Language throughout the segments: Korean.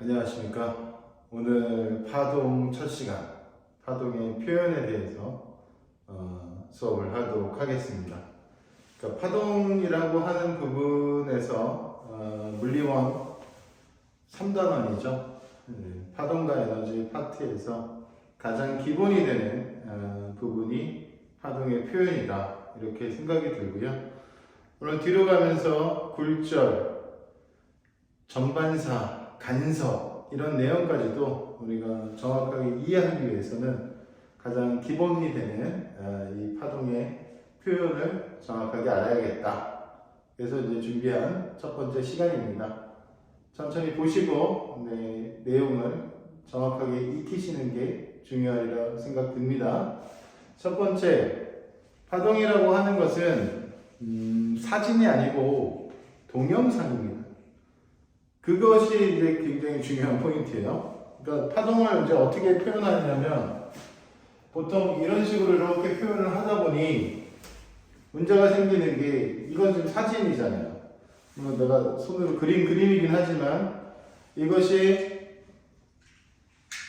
안녕하십니까. 오늘 파동 첫 시간, 파동의 표현에 대해서 수업을 하도록 하겠습니다. 그러니까 파동이라고 하는 부분에서 물리원 3단원이죠. 파동과 에너지 파트에서 가장 기본이 되는 부분이 파동의 표현이다. 이렇게 생각이 들고요. 오늘 뒤로 가면서 굴절, 전반사, 간섭 이런 내용까지도 우리가 정확하게 이해하기 위해서는 가장 기본이 되는 이 파동의 표현을 정확하게 알아야겠다. 그래서 이제 준비한 첫 번째 시간입니다. 천천히 보시고 내용을 정확하게 익히시는 게 중요하리라 생각됩니다. 첫 번째, 파동이라고 하는 것은 사진이 아니고 동영상입니다. 그것이 이제 굉장히 중요한 포인트예요. 그러니까 파동을 이제 어떻게 표현하냐면 보통 이런 식으로 이렇게 표현을 하다 보니 문제가 생기는 게 이건 지금 사진이잖아요. 내가 손으로 그림이긴 하지만 이것이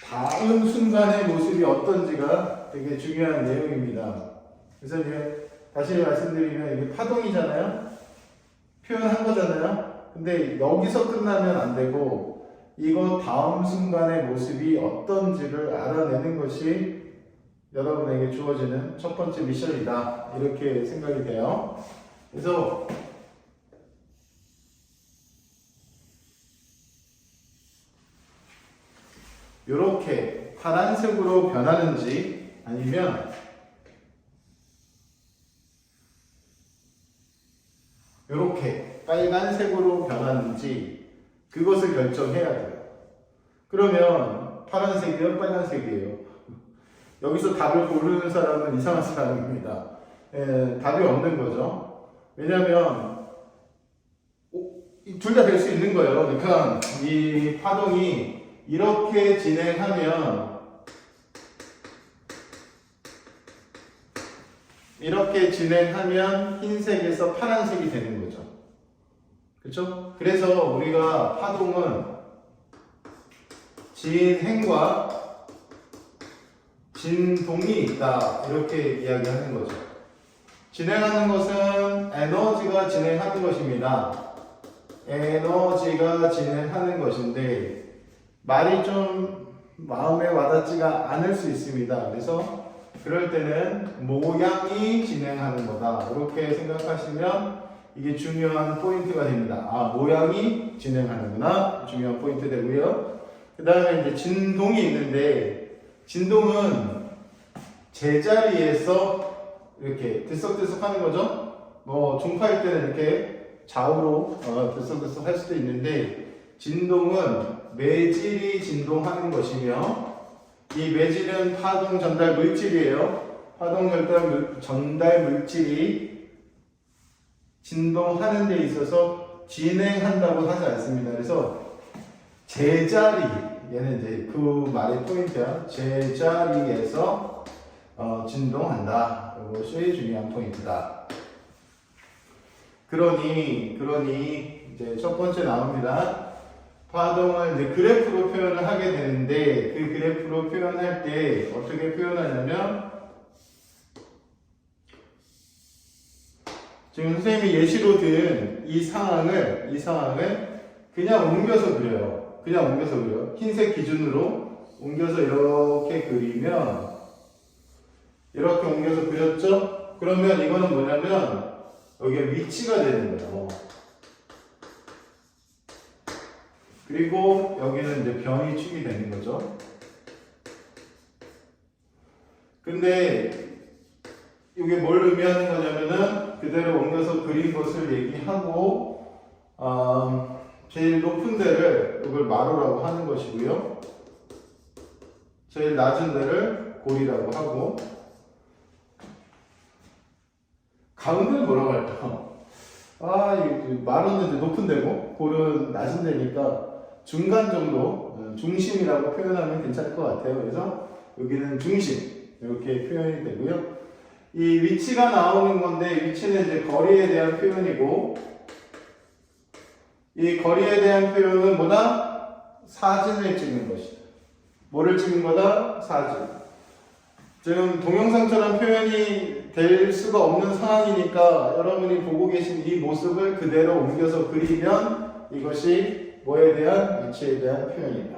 다음 순간의 모습이 어떤지가 되게 중요한 내용입니다. 그래서 이제 다시 말씀드리면 이게 파동이잖아요. 표현한 거잖아요. 근데 여기서 끝나면 안 되고 이거 다음 순간의 모습이 어떤지를 알아내는 것이 여러분에게 주어지는 첫 번째 미션이다. 이렇게 생각이 돼요. 그래서 이렇게 파란색으로 변하는지 아니면 이렇게 빨간색으로 변하는지 그것을 결정해야 돼요. 그러면 파란색이에요? 빨간색이에요? 여기서 답을 고르는 사람은 이상한 사람입니다. 답이 없는 거죠. 왜냐하면 둘 다 될 수 있는 거예요. 그러니까 이 파동이 이렇게 진행하면 흰색에서 파란색이 되는 거죠. 그렇죠? 그래서 우리가 파동은 진행과 진동이 있다. 이렇게 이야기하는 거죠. 진행하는 것은 에너지가 진행하는 것입니다. 에너지가 진행하는 것인데 말이 좀 마음에 와닿지가 않을 수 있습니다. 그래서 그럴 때는 모양이 진행하는 거다. 이렇게 생각하시면 이게 중요한 포인트가 됩니다. 아, 모양이 진행하는구나. 중요한 포인트 되고요. 그 다음에 이제 진동이 있는데, 진동은 제자리에서 이렇게 들썩들썩 하는 거죠. 종파일 때는 이렇게 좌우로 들썩들썩 할 수도 있는데, 진동은 매질이 진동하는 것이며, 이 매질은 파동 전달 물질이에요. 파동 전달 물질이 진동하는 데 있어서 진행한다고 하지 않습니다. 그래서 제자리, 얘는 이제 그 말의 포인트야. 제자리에서 진동한다. 이것이 중요한 포인트다. 그러니 이제 첫 번째 나옵니다. 파동을 이제 그래프로 표현을 하게 되는데 그 그래프로 표현할 때 어떻게 표현하냐면 지금 선생님이 예시로 든 이 상황을 그냥 옮겨서 그려요. 흰색 기준으로 옮겨서 이렇게 그리면 이렇게 옮겨서 그렸죠? 그러면 이거는 뭐냐면 여기에 위치가 되는 거예요. 그리고 여기는 이제 변이축이 되는 거죠. 근데 이게 뭘 의미하는 거냐면은 그대로 옮겨서 그린 것을 얘기하고 제일 높은 데를 이걸 마루라고 하는 것이고요. 제일 낮은 데를 골이라고 하고 가운데는 뭐라고 할까? 마루는 이제 높은 데고 골은 낮은 데니까 중간 정도, 중심이라고 표현하면 괜찮을 것 같아요. 그래서 여기는 중심 이렇게 표현이 되고요. 이 위치가 나오는 건데 위치는 이제 거리에 대한 표현이고 이 거리에 대한 표현은 뭐다? 사진을 찍는 것이다. 뭐를 찍는 거다? 사진. 지금 동영상처럼 표현이 될 수가 없는 상황이니까 여러분이 보고 계신 이 모습을 그대로 옮겨서 그리면 이것이 뭐에 대한 위치에 대한 표현이다.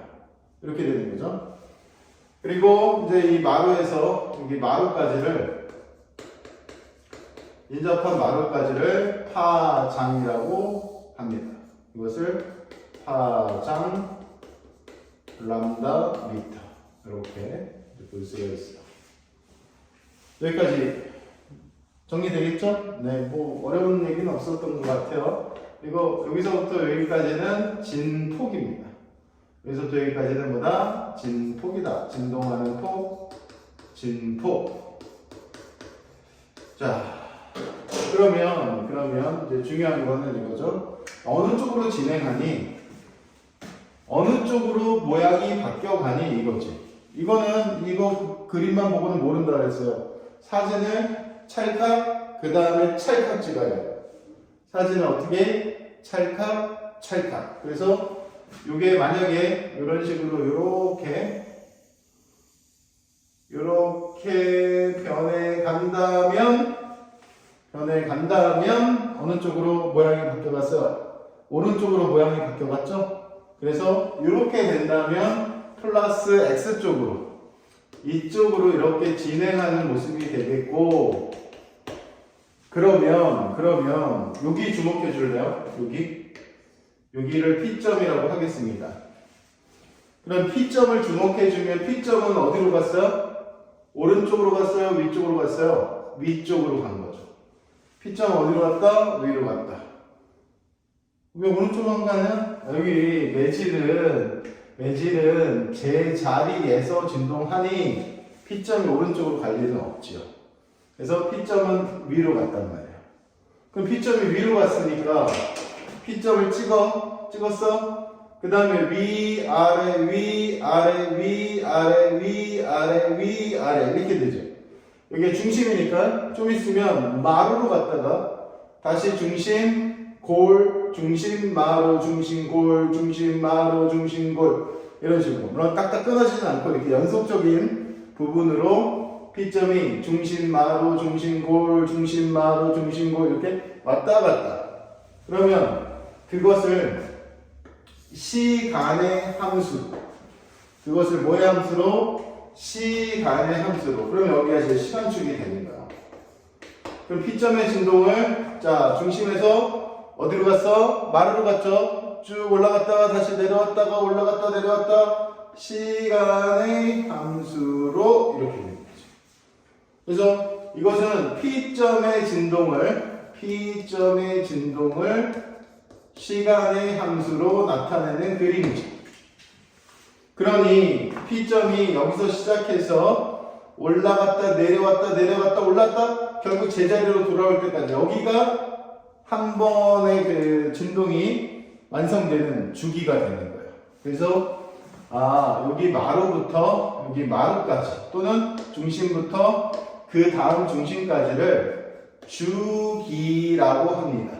이렇게 되는 거죠. 그리고 이제 이 마루에서 여기 마루까지를 인접한 마루까지를 파장이라고 합니다. 이것을 파장 람다 미터 이렇게 볼 수가 있어요. 여기까지 정리되겠죠? 네, 뭐 어려운 얘기는 없었던 것 같아요. 그리고 여기서부터 여기까지는 진폭입니다. 여기서부터 여기까지는 뭐다? 진폭이다. 진동하는 폭, 진폭. 자, 그러면 이제 중요한 거는 이거죠. 어느 쪽으로 진행하니, 어느 쪽으로 모양이 바뀌어가니 이거지. 이거는 이거 그림만 보고는 모른다 그랬어요. 사진을 찰칵, 그 다음에 찰칵 찍어요. 사진을 어떻게? 찰칵, 찰칵. 그래서 이게 만약에 이런 식으로 이렇게 변해 간다면 어느 쪽으로 모양이 바뀌어갔어요? 오른쪽으로 모양이 바뀌어갔죠? 그래서 이렇게 된다면 플러스 X쪽으로 이쪽으로 이렇게 진행하는 모습이 되겠고, 그러면 여기 주목해 줄래요? 여기를 P점이라고 하겠습니다. 그럼 P점을 주목해 주면 P점은 어디로 갔어요? 오른쪽으로 갔어요? 위쪽으로 갔어요? 위쪽으로 간 거죠. P점 어디로 갔다? 위로 갔다. 왜 오른쪽으로 가냐? 여기 매질은 제 자리에서 진동하니 P점이 오른쪽으로 갈 일은 없지요. 그래서 P점은 위로 갔단 말이에요. 그럼 P점이 위로 갔으니까 P점을 찍었어? 그 다음에 위, 아래, 위, 아래, 위, 아래, 위, 아래, 위, 아래 이렇게 되죠. 여기가 중심이니까 좀 있으면 마루로 갔다가 다시 중심, 골, 중심, 마루, 중심, 골, 중심, 마루, 중심, 골 이런 식으로. 물론 딱딱 끊어지진 않고 이렇게 연속적인 부분으로 P점이 중심, 마루, 중심, 골, 중심, 마루, 중심, 골 이렇게 왔다 갔다. 그러면 그것을 시간의 함수, 그것을 뭐의 함수로? 시간의 함수로. 그러면 여기가 이제 시간축이 되는 거야. 그럼 P점의 진동을 자 중심에서 어디로 갔어? 마루로 갔죠. 쭉 올라갔다가 다시 내려왔다가 올라갔다 내려왔다 시간의 함수로 이렇게 되는 거죠. 그래서 이것은 P점의 진동을 시간의 함수로 나타내는 그림이죠. 그러니 P점이 여기서 시작해서 올라갔다 내려왔다 내려갔다 올랐다 결국 제자리로 돌아올 때까지 여기가 한 번의 그 진동이 완성되는 주기가 되는 거예요. 그래서 여기 마루부터 여기 마루까지 또는 중심부터 그 다음 중심까지를 주기라고 합니다.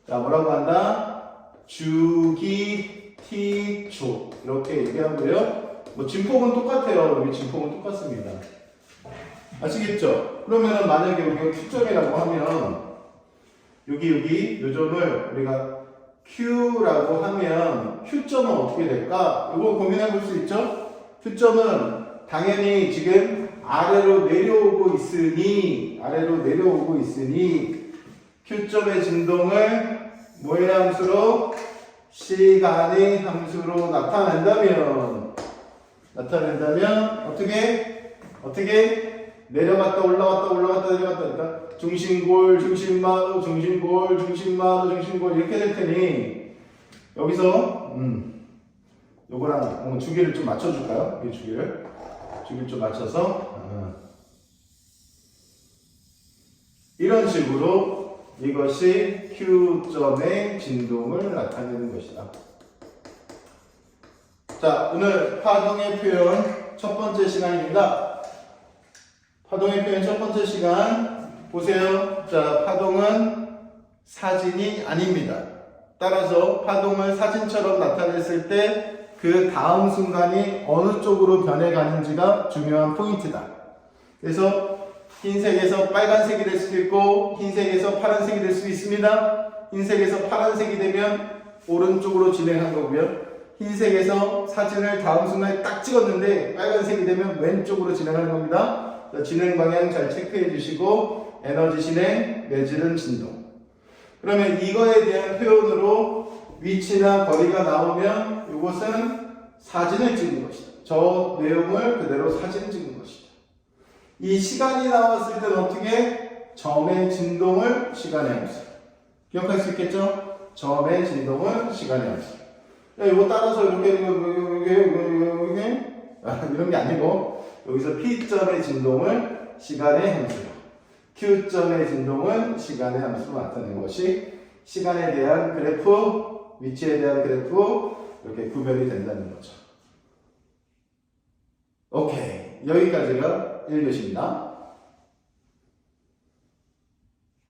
자, 뭐라고 한다? 주기 T초 이렇게 얘기하고요. 뭐 진폭은 똑같아요. 여기 진폭은 똑같습니다. 아시겠죠? 그러면은 만약에 우리가 Q점이라고 하면 여기 요점을 우리가 Q라고 하면 Q점은 어떻게 될까? 이거 고민해 볼 수 있죠? Q점은 당연히 지금 아래로 내려오고 있으니 Q점의 진동을 뭐의 함수로? 시간의 함수로 나타낸다면 어떻게 내려갔다 올라갔다 내려갔다 그러니까 중심골 중심마루 중심골 중심마루 중심골 이렇게 될 테니 여기서 요거랑 주기를 좀 맞춰줄까요? 이 주기를 좀 맞춰서 이런 식으로 이것이 Q점의 진동을 나타내는 것이다. 자, 오늘 파동의 표현 첫 번째 시간입니다. 파동의 표현 첫 번째 시간 보세요. 자, 파동은 사진이 아닙니다. 따라서 파동을 사진처럼 나타냈을 때 그 다음 순간이 어느 쪽으로 변해가는지가 중요한 포인트다. 그래서 흰색에서 빨간색이 될 수도 있고 흰색에서 파란색이 될 수도 있습니다. 흰색에서 파란색이 되면 오른쪽으로 진행한 거고요. 흰색에서 사진을 다음 순간에 딱 찍었는데 빨간색이 되면 왼쪽으로 진행하는 겁니다. 진행 방향 잘 체크해 주시고 에너지 진행, 매질은 진동. 그러면 이거에 대한 표현으로 위치나 거리가 나오면 이것은 사진을 찍는 것이다. 저 내용을 그대로 사진 찍는 것이다. 이 시간이 나왔을 때는 어떻게? 점의 진동을 시간의 함수. 기억할 수 있겠죠? 점의 진동을 시간의 함수. 이거 따라서 이렇게 이런 게 아니고 여기서 P점의 진동을 시간의 함수로 Q점의 진동은 시간의 함수로 나타내는 것이 시간에 대한 그래프, 위치에 대한 그래프 이렇게 구별이 된다는 거죠. 오케이. 여기까지가 1교시입니다.